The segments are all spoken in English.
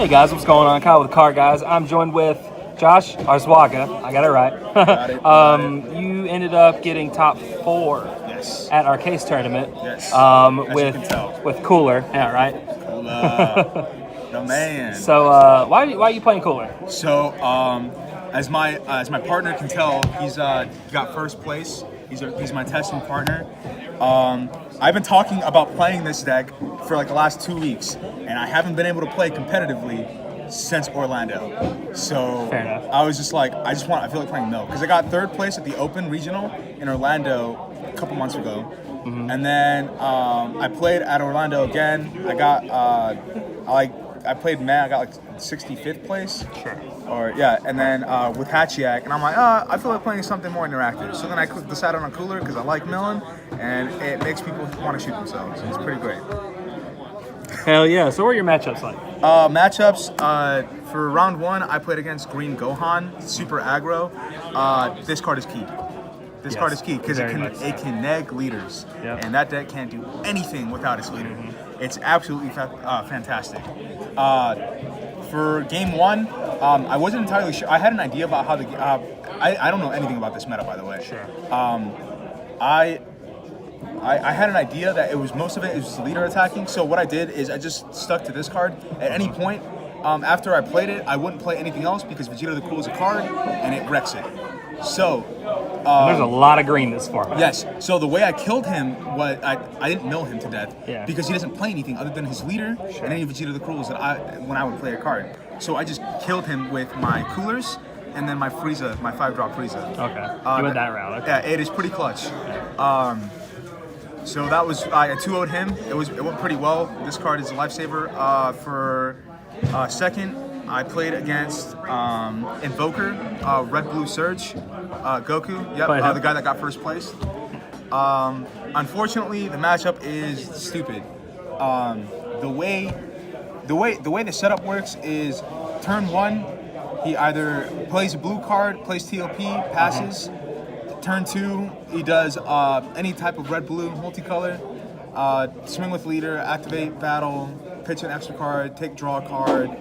Hey guys, what's going on? Kyle with Car Guys. I'm joined with Josh Arzuaga. I got it right. You ended up getting top 4 Yes. at our case tournament. Yes. As With you can tell. with Cooler. Yeah, right. The man. So why are you playing Cooler? So, as my partner can tell, he's got first place. He's my testing partner. I've been talking about playing this deck for like the last 2 weeks, and I haven't been able to play competitively since Orlando. So Fair enough. I was just like, I feel like playing Mill because I got third place at the Open Regional in Orlando a couple months ago, and then I played at Orlando again. I played I got like 65th place. Sure. And then with Hatchiak, and I'm like, I feel like playing something more interactive. So then I decided on Cooler because I like milling, and it makes people want to shoot themselves. It's pretty great. Hell yeah. So what are your matchups like? Matchups, for round 1, I played against Green Gohan, super aggro. This card is key. This card is key because it can neg leaders, and that deck can't do anything without its leader. It's absolutely fantastic. For game 1, I wasn't entirely sure. I had an idea about how the I don't know anything about this meta, by the way. Sure. I had an idea that most of it is leader attacking. So what I did is I just stuck to this card. At any point, after I played it, I wouldn't play anything else because Vegeta the Cool is a card and it wrecks it. So there's a lot of green this format. yes. So the way I killed him was I didn't mill him to death because he doesn't play anything other than his leader and any Vegeta the Cruels when I would play a card. So I just killed him with my coolers and then my Frieza, my 5-drop Frieza. Okay. You went that route. Okay. Yeah, it is pretty clutch. So that was I 2-0'd him. It went pretty well. This card is a lifesaver. For second, I played against Invoker, Red Blue Surge, Goku. Yep, the guy that got first place. Unfortunately, the matchup is stupid. The way the setup works is turn 1, he either plays a blue card, plays TOP, passes. Turn 2, he does any type of red-blue multicolor, swing with leader, activate battle, pitch an extra card, draw a card,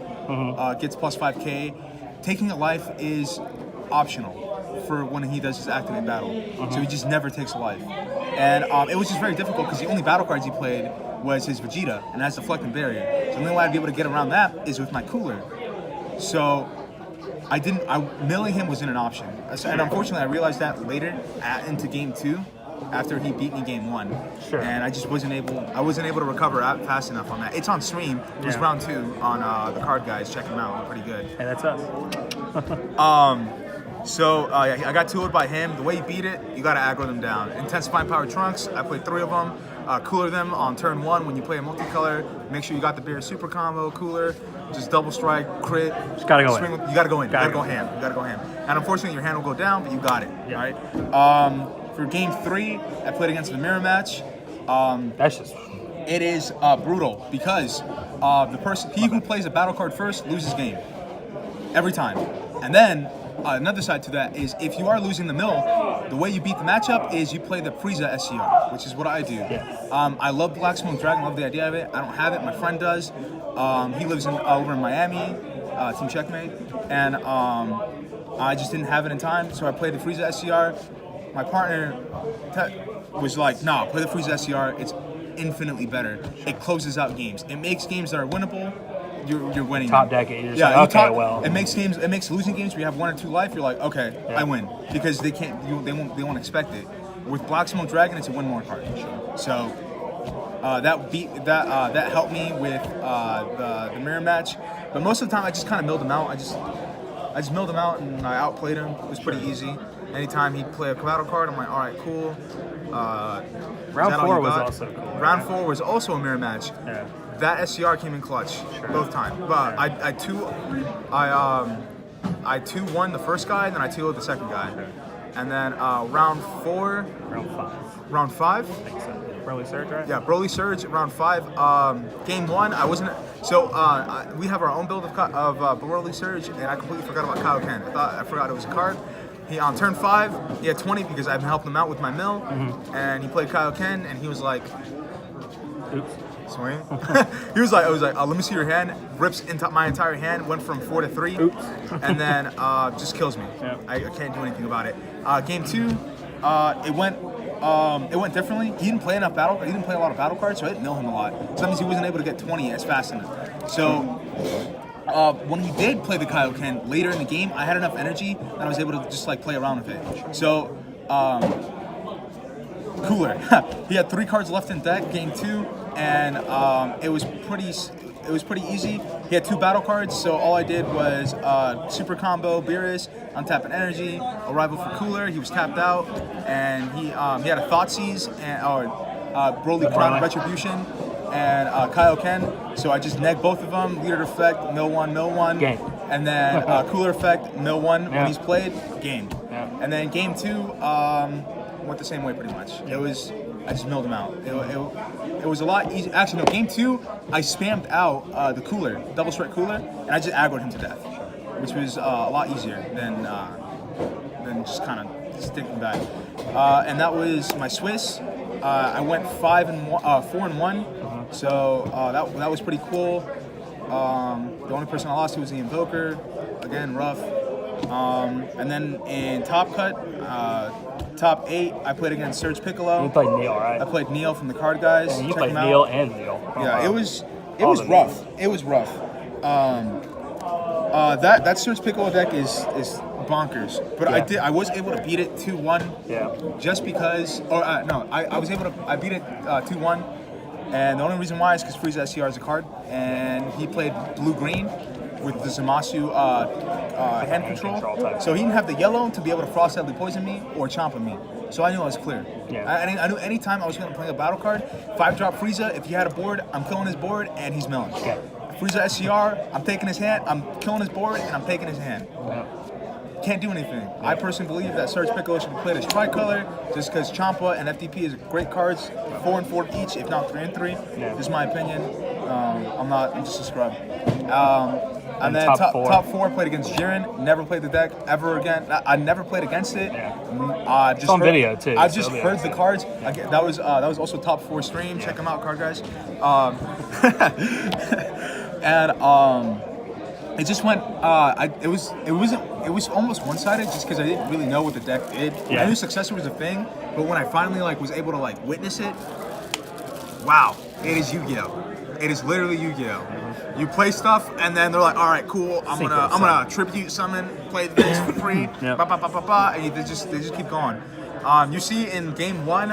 gets plus 5k. Taking a life is optional for when he does his activate battle, so he just never takes a life. And it was just very difficult because the only battle cards he played was his Vegeta, and that's Deflecting Barrier. So the only way I'd be able to get around that is with my Cooler. So milling him wasn't an option. And unfortunately, I realized that later into game 2, after he beat me game 1. Sure. And I just wasn't able to recover fast enough on that. It's on stream. It was round 2 on the Card Guys. Check them out. They're pretty good. Hey, that's us. I got 2-0'd by him. The way he beat it, you got to aggro them down. Intensifying Power Trunks, I played 3 of them. Cooler them on turn 1 when you play a multicolor. Make sure you got the Bear Super Combo, Cooler. Just double strike, crit. Just gotta go in. You gotta go in. You gotta go ham. And unfortunately, your hand will go down, but you got it. Yeah. Right? For game 3, I played against the mirror match. That's just. It is brutal because he who plays a battle card first loses game every time. And then another side to that is if you are losing the mill, the way you beat the matchup is you play the Frieza SCR, which is what I do. Yeah. I love Black Smoke Dragon, love the idea of it. I don't have it, my friend does. He lives over in Miami, Team Checkmate, and I just didn't have it in time, so I played the Frieza SCR. My partner was like, nah, play the Frieza SCR, it's infinitely better. It closes out games. It makes games that are winnable. You're winning. Top decade. It makes losing games where you have 1 or 2 life. You're like, okay, I win because they won't expect it. With Black Smoke Dragon, it's a win more card. So that helped me with the mirror match. But most of the time, I just kind of milled him out. I just milled him out and I outplayed him. It was pretty easy. Anytime he'd play a battle card, I'm like, all right, cool. Round 4 was also cool. Round 4 was also a mirror match. Yeah. That SCR came in clutch both times. But I 2-1 the first guy, and then I 2-0 the second guy. And then round 4. Round 5? I think so. Broly Surge, right? Yeah, Broly Surge, round 5. Game 1, I wasn't. So we have our own build of Broly Surge, and I completely forgot about Kaioken. I forgot it was a card. He on turn 5, he had 20 because I've been helping him out with my mill, and he played Kaioken, and he was like, oops. swing. He was like, let me see your hand. Rips into my entire hand. Went from 4 to 3. Oops. And then just kills me. Yeah. I can't do anything about it. Game 2, it went differently. He didn't play a lot of battle cards, so I didn't mill him a lot. So that means he wasn't able to get 20 as fast enough. So when he did play the Kaioken later in the game, I had enough energy that I was able to just like play around with it. So Cooler, he had 3 cards left in deck, game 2, and it was pretty easy. He had 2 battle cards, so all I did was super combo Beerus, untap an energy, arrival for Cooler. He was tapped out, and he had a Thoughtseize and Broly Crown of Retribution and Kaioken. So I just negged both of them. Leader effect, mill one. Game. And then Cooler effect, mill one when he's played. Game. Yeah. And then game 2 went the same way pretty much. I just milled him out. It was a lot easier. Actually, no, game 2, I spammed out the Cooler, double strike Cooler, and I just aggroed him to death, which was a lot easier than just kind of sticking back. And that was my Swiss. I went 4-1, so that was pretty cool. The only person I lost to was the Invoker. Again, rough. And then in Top Cut, top 8, I played against Surge Piccolo. You played Neil, right? I played Neil from the Card Guys. And you Check played him out. Neil and Neil. Oh, Yeah, wow. it was rough. It was rough. That Surge Piccolo deck is bonkers. But Yeah. I was able to beat it 2-1. Yeah. Just because, I beat it 2-1, and the only reason why is because Frieza SCR is a card, and he played blue-green with the Zamasu hand control, type. so he didn't have the yellow to be able to Frost Deadly Poison me or Chompa me, so I knew I was clear. Yeah. I knew anytime I was going to play a battle card, 5-drop Frieza, if he had a board, I'm killing his board, and he's milling. Okay. Frieza SCR, I'm taking his hand, I'm killing his board, and I'm taking his hand. Yeah. Can't do anything. I personally believe that Surge Piccolo should be played as TriColor, just because Champa and FDP is great cards, 4 and 4 each, if not 3 and 3. Yeah. This is my opinion. I'm just a scrub. And then top 4 played against Jiren. Never played the deck ever again. I never played against it. Yeah. Just on video too. I just so heard the cards. That was also top 4 stream. Check them out, Card Guys. And it just went. It was almost one-sided just because I didn't really know what the deck did. Yeah. I knew Successor was a thing, but when I finally was able to witness it, wow! It is Yu-Gi-Oh! It is literally Yu-Gi-Oh! You play stuff, and then they're like, "All right, cool. I'm gonna tribute summon, play this for free, Yeah. ba ba ba ba ba," and they just keep going. You see in game 1,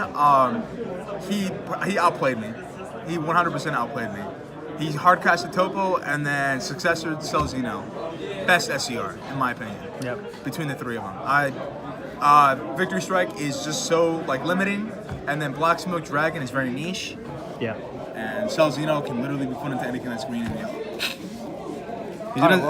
he outplayed me. He 100% outplayed me. He hard casted Topo, and then Successor sells Xeno. Best SCR, in my opinion. Yep. Between the 3 of them, Victory Strike is just so limiting, and then Black Smoke Dragon is very niche, Yeah. and Cell Xeno can literally be put into anything that's green and yellow. All right,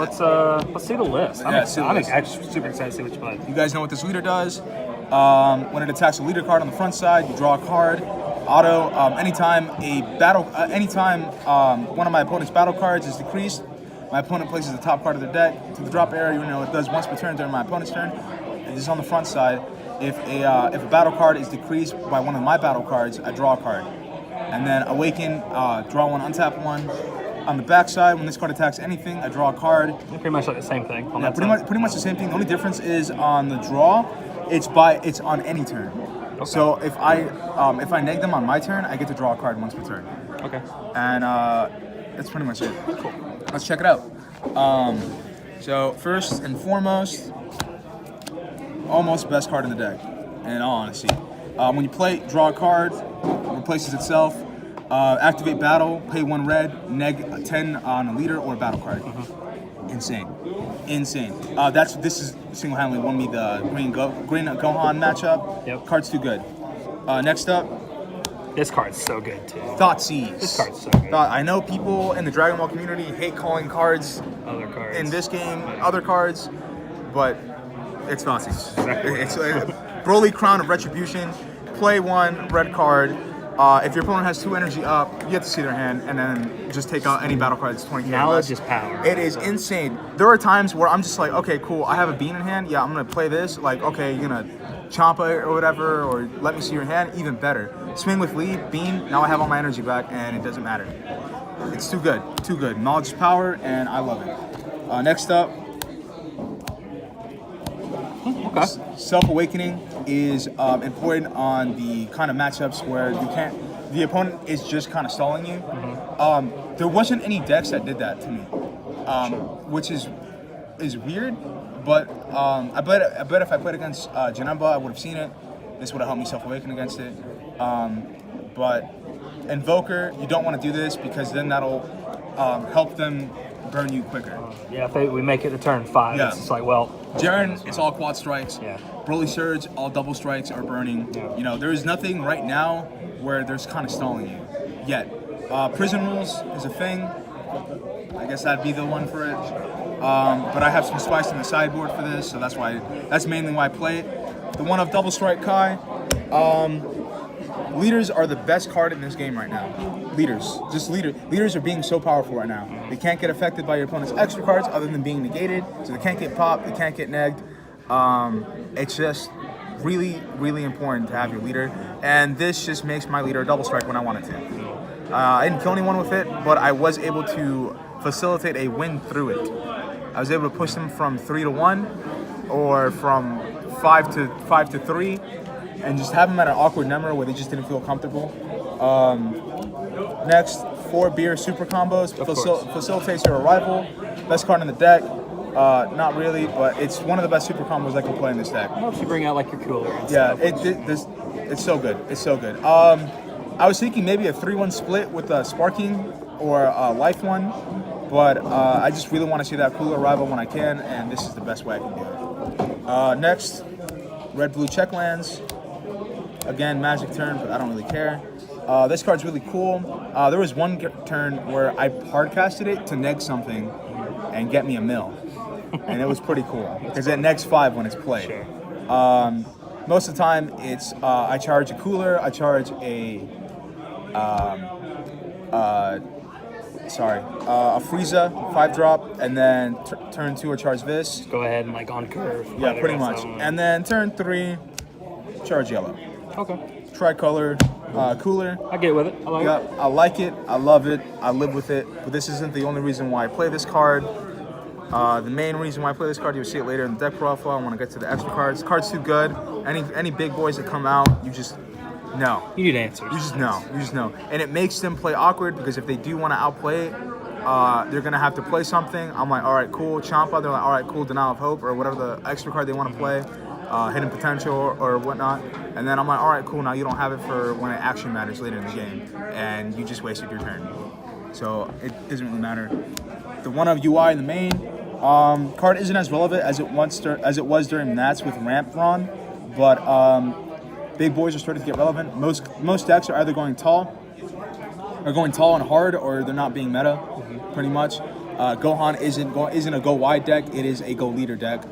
let's see the list. Yeah, see the I'm list. actually super excited to see what you play. You guys know what this leader does. When it attacks a leader card on the front side, you draw a card. Auto. Anytime one of my opponent's battle cards is decreased, my opponent places the top card of their deck to the drop area. It does once per turn during my opponent's turn. And this is on the front side. If a battle card is decreased by one of my battle cards, I draw a card. And then Awaken, draw one, untap one. On the back side, when this card attacks anything, I draw a card. Pretty much like the same thing. On Yeah, that pretty much the same thing. The only difference is on the draw, it's on any turn. Okay. So if I neg them on my turn, I get to draw a card once per turn. Okay. And that's pretty much it. Cool. Let's check it out. So first and foremost, almost best card in the deck, in all honesty. When you play, draw a card, replaces itself. Activate battle, pay 1 red, neg 10 on a leader or a battle card. Insane. This is single-handedly won me the green Gohan matchup. Yep. Card's too good. Next up, This card's so good too. Thoughtseize. This card's so good. I know people in the Dragon Ball community hate calling cards Other cards. in this game other cards, but it's Thoughtseize. Exactly. It's Broly Crown of Retribution. Play 1 red card. If your opponent has 2 energy up, you have to see their hand and then just take out any battle card that's 20k. Knowledge is power. It is insane. There are times where I'm just like, okay, cool. I have a bean in hand. Yeah, I'm gonna play this. Like, okay, you're gonna Champa or whatever, or let me see your hand. Even better. Swing with lead, bean. Now I have all my energy back, and it doesn't matter. It's too good. Too good. Knowledge is power, and I love it. Next up. Okay. Self-awakening is important on the kind of matchups where the opponent is just kind of stalling you. There wasn't any decks that did that to me, which is weird. But I bet if I played against Janemba, I would have seen it. This would have helped me self-awaken against it. But Invoker, you don't want to do this because then that'll help them burn you quicker. Yeah, if we make it to turn 5, Yeah. it's just like, well... Jaren, it's all quad strikes. Yeah. Broly Surge, all double strikes are burning. Yeah. You know, there is nothing right now where there's kind of stalling you yet. Prison Rules is a thing. I guess that'd be the one for it. But I have some spice in the sideboard for this, so that's mainly why I play it. The one of Double Strike Kai. Leaders are the best card in this game right now. Leaders, just leaders are being so powerful right now. They can't get affected by your opponent's extra cards other than being negated, so they can't get popped, they can't get negged. It's just really, really important to have your leader, and this just makes my leader a double strike when I want it to. I didn't kill anyone with it, but I was able to facilitate a win through it. I was able to push them from 3 to 1, or from 5 to 3. And just have them at an awkward number where they just didn't feel comfortable. Next, 4 beer super combos facilitates your arrival. Best card in the deck. Not really, but it's one of the best super combos I can play in this deck. Helps you bring out like your cooler. And Yeah, stuff. it's so good. It's so good. I was thinking maybe a 3-1 split with a Sparking or a Life one, but I just really want to see that cooler arrival when I can, and this is the best way I can do it. Next, red-blue check lands. Again, magic turn, but I don't really care. This card's really cool. There was one turn where I hardcasted it to neg something and get me a mill. And it was pretty cool, because it negs 5 when it's played. Sure. Most of the time, it's I charge a cooler, I charge a Frieza 5-drop, and then turn 2 I charge this. Go ahead and like on curve. Yeah, pretty much. And then turn 3, charge yellow. Okay. TriColor cooler. I get with it. I like it. I like it. I love it. I live with it. But this isn't the only reason why I play this card. The main reason why I play this card, you'll see it later in the deck profile. I want to get to the extra cards. The card's too good. Any big boys that come out, you just know. You need answers. You just know. You just know. And it makes them play awkward, because if they do want to outplay it, they're going to have to play something. I'm like, all right, cool, Champa. They're like, all right, cool, Denial of Hope, or whatever the extra card they want to play. Hidden Potential or whatnot, and then I'm like, all right, cool, now you don't have it for when it actually matters later in the game, and you just wasted your turn. So it doesn't really matter. The one of UI in the main card isn't as relevant as it was during Nats with Ramp Ron, but big boys are starting to get relevant. Most decks are either going tall and hard, or they're not being meta, pretty much. Gohan isn't a go wide deck; it is a go leader deck.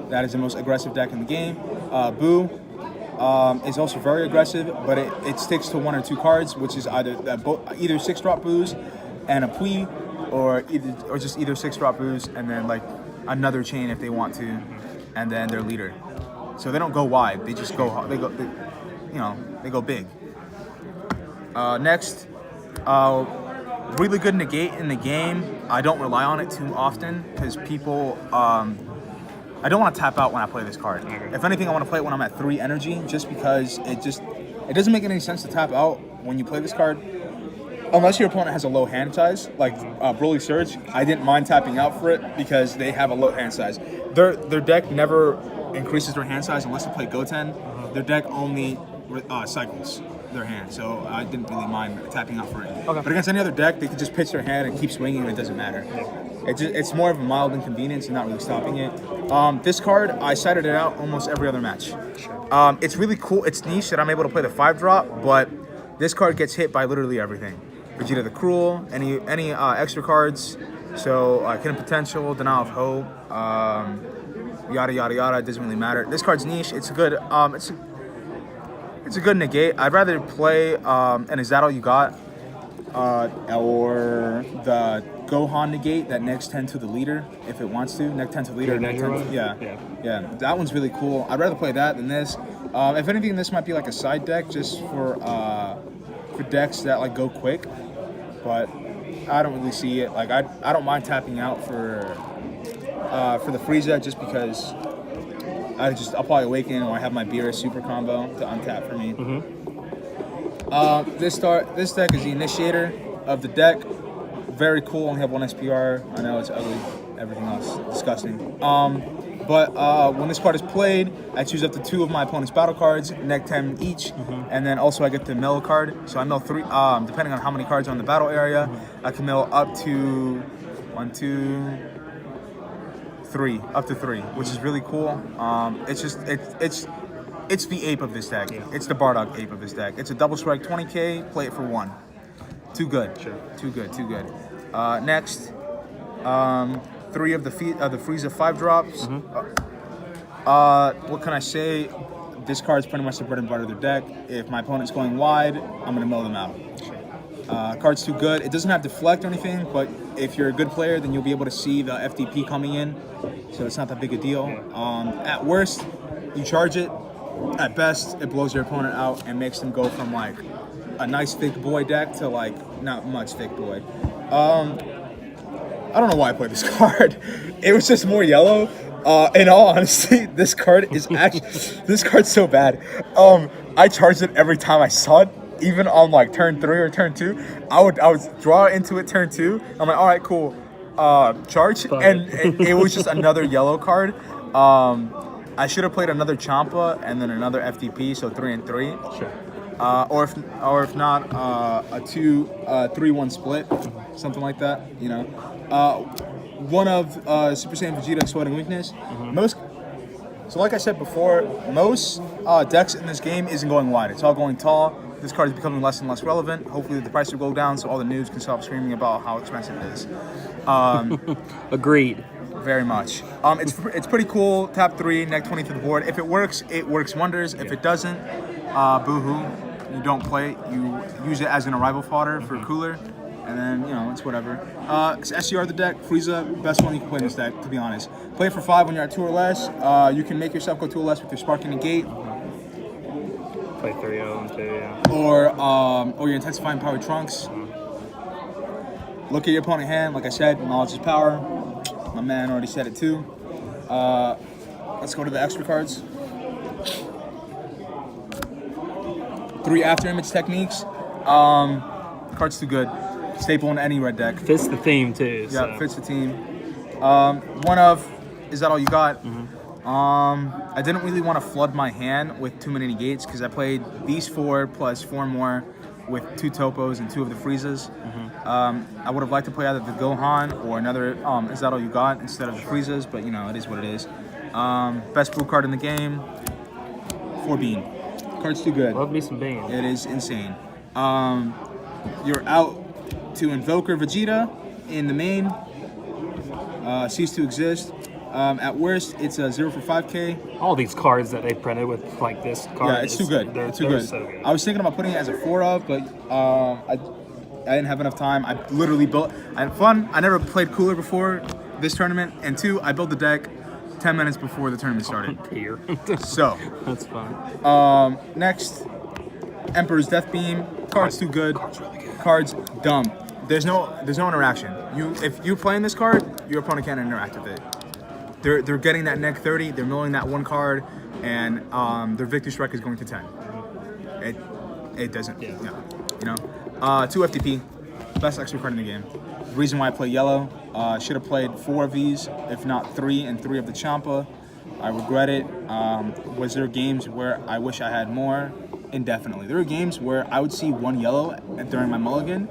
That is the most aggressive deck in the game. Boo is also very aggressive, but it sticks to 1 or 2 cards, which is either 6-drop Boos and a Pui, or just either 6-drop Boos and then like another chain if they want to, and then their leader. So they don't go wide; they just go. They go big. Next, really good negate in the game. I don't rely on it too often because people. I don't want to tap out when I play this card. Okay. If anything, I want to play it when I'm at 3 energy, just because it doesn't make any sense to tap out when you play this card, unless your opponent has a low hand size, like Broly Surge. I didn't mind tapping out for it because they have a low hand size. Their deck never increases their hand size unless they play Goten. Their deck only cycles their hand, so I didn't really mind tapping out for it. Okay. But against any other deck, they could just pitch their hand and keep swinging, and it doesn't matter. It's more of a mild inconvenience and not really stopping it. This card, I cited it out almost every other match. It's really cool. It's niche that I'm able to play the 5-drop, but this card gets hit by literally everything. Vegeta the Cruel, any extra cards. So Hidden Potential, Denial of Hope, yada yada yada. It doesn't really matter. This card's niche. It's good. It's It's a good negate. I'd rather play an Is That All You Got or the Gohan negate that next 10 to the leader if it wants to. Next 10 to the leader. Yeah, Next 10 to, yeah. That one's really cool. I'd rather play that than this. If anything, this might be like a side deck just for decks that like go quick. But I don't really see it. Like I don't mind tapping out for the Frieza just because I'll probably awaken or I have my Beerus super combo to untap for me. This deck is the initiator of the deck. Very cool. Only have one SPR. I know it's ugly. Everything else disgusting. But when this card is played, I choose up to 2 of my opponent's battle cards, neg 10 each, and then also I get to mill a card. So I mill 3, depending on how many cards are in the battle area. I can mill up to 1, 2, 3, up to 3, which is really cool. It's the ape of this deck. Yeah. It's the Bardock ape of this deck. It's a double strike 20k. Play it for 1. Too good. Sure. Too good. Next, 3 of the Frieza 5 drops. What can I say? This card's pretty much the bread and butter of the deck. If my opponent's going wide, I'm gonna mill them out. Card's too good. It doesn't have deflect or anything, but if you're a good player, then you'll be able to see the FDP coming in, so it's not that big a deal. At worst, you charge it. At best, it blows your opponent out and makes them go from like a nice thick boy deck to like not much thick boy. I don't know why I played this card. It was just more yellow. In all honesty, this card's so bad. I charged it every time I saw it, even on like turn 3 or turn 2. I would draw into it turn 2. I'm like, all right, cool. Charge, and it was just another yellow card. I should have played another Champa and then another FDP, so 3 and 3. Sure. Or if not, a 2-3-1 split, something like that. You know, one of Super Saiyan Vegeta Exploding Weakness. So like I said before, most decks in this game isn't going wide. It's all going tall. This card is becoming less and less relevant. Hopefully the price will go down so all the news can stop screaming about how expensive it is. Agreed. Very much. It's pretty cool. Tap 3, neg 20 to the board. If it works wonders. If it doesn't, boo-hoo. You don't play it. You use it as an arrival fodder for cooler, and then it's whatever. It's SCR the deck. Frieza, best one you can play in this deck, to be honest. Play it for 5 when you're at 2 or less. You can make yourself go 2 or less with your Sparking Negate. Play 3-0 and 2, yeah. Or your Intensifying Power Trunks. Look at your opponent hand. Like I said, knowledge is power. My man already said it too. Let's go to the extra cards. 3 after image techniques. Card's too good. Staple in any red deck. Fits the theme too. Yeah, fits the team. One of Is That All You Got? I didn't really want to flood my hand with too many negates because I played these 4 plus 4 more with 2 Topos and 2 of the Friezas. I would have liked to play either the Gohan or another Is That All You Got instead of the Friezas, but it is what it is. Best blue card in the game, 4 Bean. Card's too good. Love me some Bean. It is insane. You're out to Invoker Vegeta in the main. Cease to exist. At worst, it's a 0 for 5k. All these cards that they printed with like this card. Yeah, it's too good. They're too good. So good. I was thinking about putting it as a 4 of, but I didn't have enough time. I literally built. I had fun. I never played cooler before this tournament, and 2, I built the deck 10 minutes before the tournament started. Here. So That's fun. Next, Emperor's Death Beam. Card's too good. Card's really good. Card's dumb. There's no interaction. If you're playing this card, your opponent can't interact with it. They're getting that neg 30. They're milling that 1 card, and their victory strike is going to 10. It doesn't. Yeah. 2 FTP, best extra card in the game. The reason why I play yellow, should have played 4 of these, if not 3, and 3 of the Champa. I regret it. Was there games where I wish I had more? Indefinitely. There are games where I would see 1 yellow during my mulligan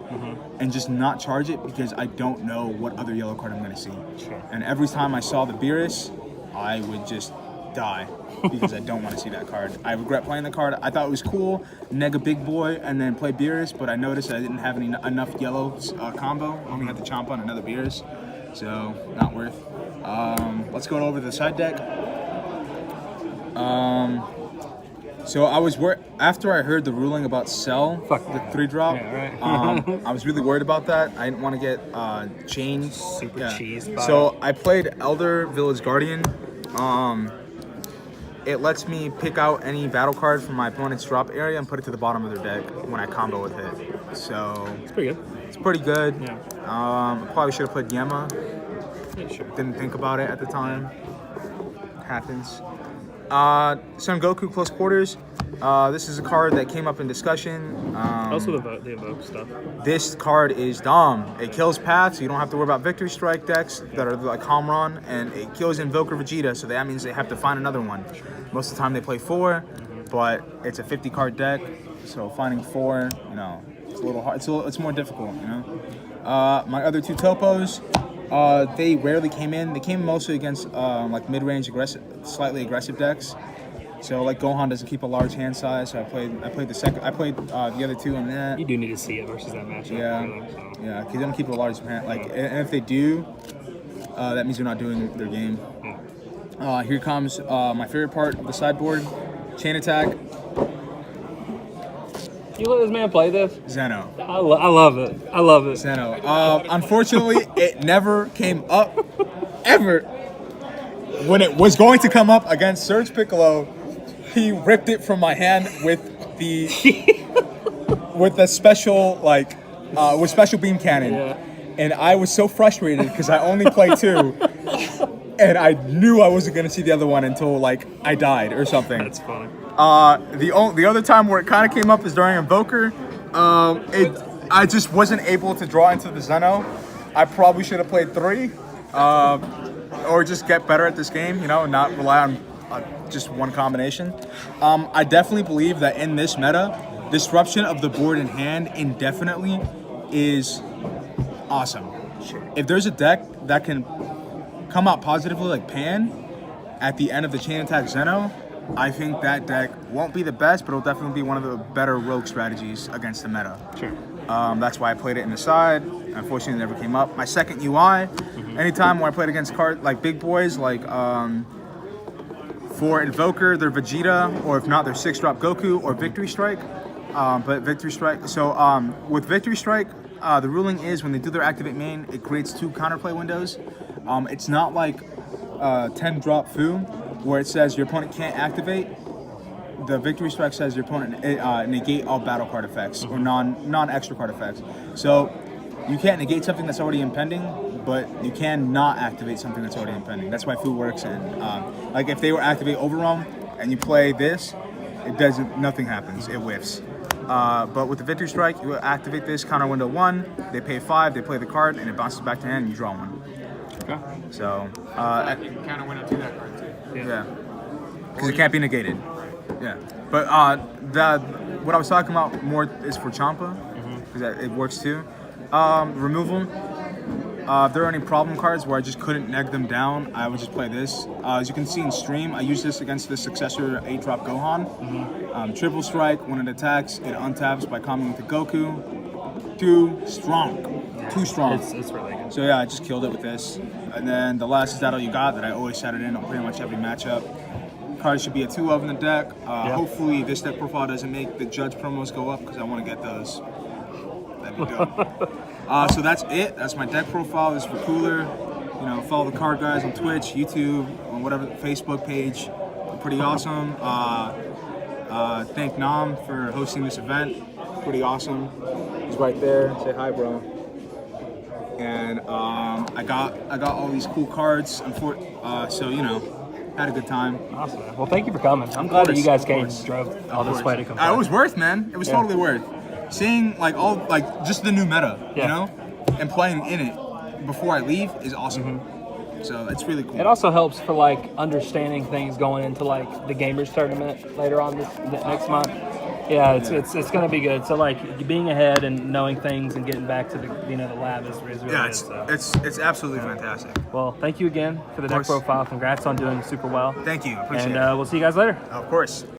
and just not charge it because I don't know what other yellow card I'm going to see. Sure. And every time I saw the Beerus, I would just die because I don't want to see that card. I regret playing the card. I thought it was cool, neg a big boy, and then play Beerus, but I noticed I didn't have enough yellow combo. I only had the Champa and another Beerus, so not worth. Let's go over to the side deck. So I was after I heard the ruling about Cell, Fuck the 3-drop. Yeah, right. I was really worried about that. I didn't want to get chained. Super cheese. So I played Elder Village Guardian. It lets me pick out any battle card from my opponent's drop area and put it to the bottom of their deck when I combo with it. So It's pretty good. it's pretty good. Yeah. I probably should have played Yema. Yeah, sure. Didn't think about it at the time. Happens. Son Goku Close Quarters. This is a card that came up in discussion. Also the evoke stuff. This card is dumb. It kills paths, so you don't have to worry about Victory Strike decks that are like Comron, and it kills Invoker Vegeta, so that means they have to find another one. Most of the time they play 4, but it's a 50 card deck, so finding 4, you know, it's a little hard. It's more difficult, you know. My other 2 topos, they rarely came in. They came mostly against like mid-range slightly aggressive decks. So like Gohan doesn't keep a large hand size, so I played the other 2 in that. You do need to see it versus that matchup. Yeah, Really, so. yeah, because they don't keep a large hand. Like, and if they do, that means they're not doing their game. Here comes my favorite part of the sideboard, Chain Attack, You let this man play this? Zeno. I love it. I love it. Zeno. Unfortunately, it never came up, ever. When it was going to come up against Surge Piccolo, he ripped it from my hand with the special with special beam cannon, and I was so frustrated because I only played 2, and I knew I wasn't gonna see the other one until like I died or something. That's funny. The other time where it kind of came up is during Invoker. I just wasn't able to draw into the Zeno. I probably should have played 3, or just get better at this game, you know, and not rely on just one combination. I definitely believe that in this meta, disruption of the board in hand indefinitely is awesome. If there's a deck that can come out positively like Pan at the end of the Chain Attack Zeno, I think that deck won't be the best, but it'll definitely be one of the better rogue strategies against the meta. Sure. That's why I played it in the side. Unfortunately, it never came up. My second UI, anytime when I played against like big boys, like for Invoker, they're Vegeta, or if not, they're 6-drop Goku or Victory Strike. But Victory Strike, so with Victory Strike, the ruling is when they do their activate main, it creates 2 counterplay windows. It's not like 10-drop Fu, where it says your opponent can't activate. The Victory Strike says your opponent negate all battle card effects or non-extra card effects. So you can't negate something that's already impending, but you can not activate something that's already impending. That's why Fu works. And like if they were activate Overwhelm and you play this, nothing happens. It whiffs. But with the Victory Strike, you activate this counter window 1. They pay 5. They play the card, and it bounces back to hand, and you draw 1. Okay. So You can counter window to that card too. yeah, because it can't be negated. Yeah, but what I was talking about more is for Champa, because it works too. Removal. If there are any problem cards where I just couldn't neg them down, I would just play this. As you can see in stream, I use this against the successor 8-drop Gohan. Triple Strike, when it attacks, it untaps by comboing with the Goku. Too strong. It's really good. So yeah, I just killed it with this. And then the last is that all you got that I always set it in on pretty much every matchup. Cards should be a 2 of in the deck. Hopefully this deck profile doesn't make the Judge promos go up because I want to get those. That'd be dope. So that's it. That's my deck profile. This is for Cooler. You know, follow the card guys on Twitch, YouTube, on whatever Facebook page. They're pretty awesome. Thank Nam for hosting this event. Pretty awesome. He's right there. Say hi, bro. And I got all these cool cards. So you know, had a good time. Awesome, man. Well, thank you for coming. I'm glad that you guys came and drove all this way to come. It was worth, man. It was totally worth. Seeing like just the new meta, you know, and playing in it before I leave is awesome. So it's really cool. It also helps for like understanding things going into like the gamers tournament later on next month. Yeah, it's gonna be good. So like being ahead and knowing things and getting back to the the lab is really good. So. It's absolutely fantastic. Well, thank you again for the deck profile. Congrats on doing super well. Thank you. Appreciate it. And we'll see you guys later. Of course.